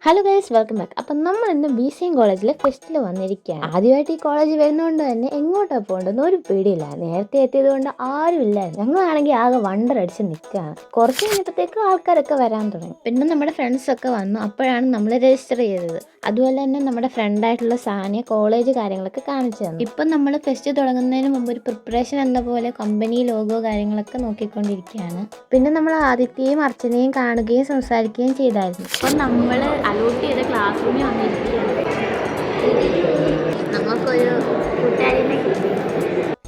Hello guys, welcome back. അപ്പം നമ്മൾ ഇന്ന് BCM കോളേജിൽ ഫെസ്റ്റിൽ വന്നിരിക്കുകയാണ്. ആദ്യമായിട്ട് ഈ കോളേജ് വരുന്നതുകൊണ്ട് തന്നെ എങ്ങോട്ടാണ് പോകേണ്ടതെന്ന് ഒരു പേടിയില്ല. നേരത്തെ എത്തിയത് കൊണ്ട് ആരും ഇല്ലായിരുന്നു. ഞങ്ങളാണെങ്കിൽ ആകെ വണ്ടർ അടിച്ച് നിൽക്കുകയാണ്. കുറച്ച് കഴിഞ്ഞപ്പോഴത്തേക്കും ആൾക്കാരൊക്കെ വരാൻ തുടങ്ങി. പിന്നെ നമ്മുടെ ഫ്രണ്ട്സൊക്കെ വന്നു. അപ്പോഴാണ് നമ്മൾ രജിസ്റ്റർ ചെയ്തത്. അതുപോലെ തന്നെ നമ്മുടെ ഫ്രണ്ടായിട്ടുള്ള സാനിയ കോളേജ് കാര്യങ്ങളൊക്കെ കാണിച്ചു തന്നു. ഇപ്പം നമ്മൾ ഫെസ്റ്റ് തുടങ്ങുന്നതിന് മുമ്പ് ഒരു പ്രിപ്പറേഷൻ എന്ന പോലെ കമ്പനി ലോഗോ കാര്യങ്ങളൊക്കെ നോക്കിക്കൊണ്ടിരിക്കുകയാണ്. പിന്നെ നമ്മൾ ആദിത്യയും അർച്ചനയും കാണുകയും സംസാരിക്കുകയും ചെയ്തായിരുന്നു. അപ്പം നമ്മൾ അലോട്ട് ചെയ്ത ക്ലാസ് റൂമിൽ വന്നിരിക്കുകയാണ്. നമുക്കൊരു കൂട്ടുകാരിനെ കിട്ടി.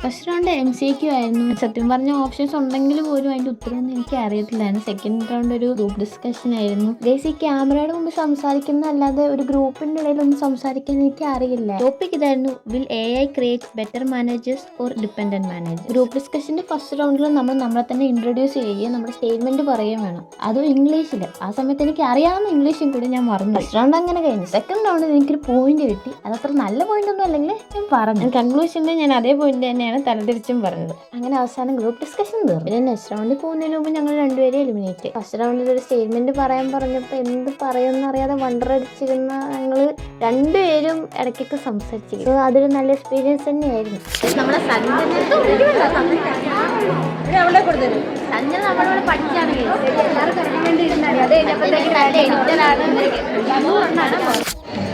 ഫസ്റ്റ് റൗണ്ട് MCQ ആയിരുന്നു. സത്യം പറഞ്ഞ ഓപ്ഷൻസ് ഉണ്ടെങ്കിൽ പോലും അതിൻ്റെ ഉത്തരവൊന്നും എനിക്ക് അറിയത്തില്ലായിരുന്നു. സെക്കൻഡ് റൗണ്ട് ഒരു ഗ്രൂപ്പ് ഡിസ്കഷൻ ആയിരുന്നു. ഈ ക്യാമറയുടെ മുമ്പ് സംസാരിക്കുന്ന അല്ലാതെ ഒരു ഗ്രൂപ്പിൻ്റെ ഇടയിലൊന്നും സംസാരിക്കാൻ എനിക്ക് അറിയില്ല. ടോപ്പിക് ഇതായിരുന്നു, will AI create better managers or dependent managers. Group ഡിസ്കഷൻ്റെ ഫസ്റ്റ് റൗണ്ടിൽ നമ്മളെ തന്നെ ഇൻട്രൊഡ്യൂസ് ചെയ്യുകയും നമ്മുടെ സ്റ്റേറ്റ്മെൻറ്റ് പറയുകയും വേണം. അതും ഇംഗ്ലീഷിൽ. ആ സമയത്ത് എനിക്ക് അറിയാവുന്ന ഇംഗ്ലീഷും കൂടി ഞാൻ മറന്നു. ഫസ്റ്റ് റൗണ്ട് അങ്ങനെ കഴിഞ്ഞു. സെക്കൻഡ് റൗണ്ടിൽ എനിക്കൊരു പോയിന്റ് കിട്ടി. അതത്ര നല്ല പോയിന്റ് ഒന്നും അല്ലെങ്കിൽ ഞാൻ പറഞ്ഞു. കൺക്ലൂഷനിൽ ഞാൻ അതേ പോയിന്റ് തന്നെയാണ് തലതിരിച്ചും പറഞ്ഞത്. അങ്ങനെ അവസാനം ഗ്രൂപ്പ് ഡിസ്കഷൻ തീർന്നു. പിന്നെ നെക്സ്റ്റ് റൗണ്ടിൽ പോകുന്നതിന് മുമ്പ് ഞങ്ങൾ രണ്ടുപേരും എലിമിനേറ്റ്. ഫസ്റ്റ് റൗണ്ടിൽ ഒരു സ്റ്റേറ്റ്മെന്റ് പറയാൻ പറഞ്ഞപ്പോൾ എന്ത് പറയുമെന്ന് അറിയാതെ വണ്ടറടിച്ചിരുന്ന ഞങ്ങൾ രണ്ടുപേരും ഇടയ്ക്കൊക്കെ സംസാരിച്ചു. സോ അതൊരു നല്ല എക്സ്പീരിയൻസ് തന്നെയായിരുന്നു. നമ്മളെ സഞ്ജന നമ്മളോട് പഠിച്ചാണ്.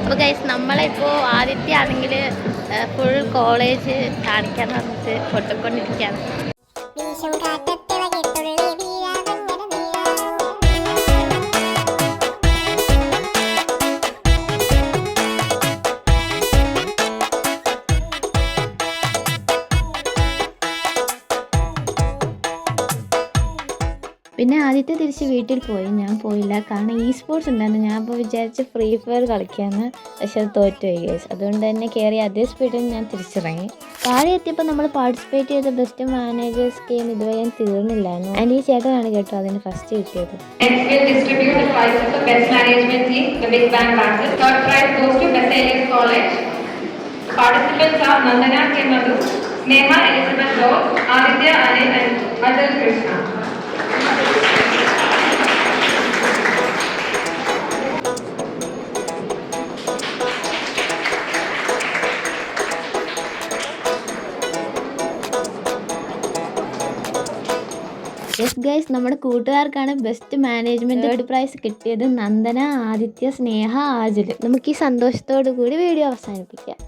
അപ്പോൾ ഗൈസ്, നമ്മളിപ്പോൾ ആദിത്യ ആണെങ്കിൽ ഫുൾ കോളേജ് കാണിക്കാൻ പറഞ്ഞിട്ട് പൊട്ടിക്കൊണ്ടിരിക്കുകയാണ്. പിന്നെ ആദ്യത്തെ തിരിച്ച് വീട്ടിൽ പോയി. ഞാൻ പോയില്ല, കാരണം സ്പോർട്സ് ഉണ്ടായിരുന്നു. ഞാൻ അപ്പോൾ വിചാരിച്ച് ഫ്രീ ഫയർ കളിക്കാമെന്ന്. പക്ഷെ അത് തോറ്റുപോയി ഗൈസ്. അതുകൊണ്ട് തന്നെ കയറി അതേ സ്പീഡിൽ ഞാൻ തിരിച്ചിറങ്ങി. താഴെ എത്തിയപ്പോൾ നമ്മൾ പാർട്ടിസിപ്പേറ്റ് ചെയ്ത ബെസ്റ്റ് മാനേജേഴ്സ് ഗെയിം ഇതുവരെ ഞാൻ തീർന്നില്ലായിരുന്നു. ആൻഡ് ഈ ചേട്ടനാണ് കേട്ടോ അതിന് ഫസ്റ്റ് കിട്ടിയത്. Participants are Nandana K. Madhu, Sneha Elizabeth Rose, Aditya Anil and Ajal Krishna. Yes guys, നമ്മുടെ കൂട്ടുകാർക്കാണ് ബെസ്റ്റ് മാനേജ്മെന്റ് തേർഡ് പ്രൈസ് കിട്ടിയത്. നന്ദന, ആദിത്യ, സ്നേഹ, ആജൽ. നമുക്ക് ഈ സന്തോഷത്തോടു കൂടി വീഡിയോ അവസാനിപ്പിക്കാം.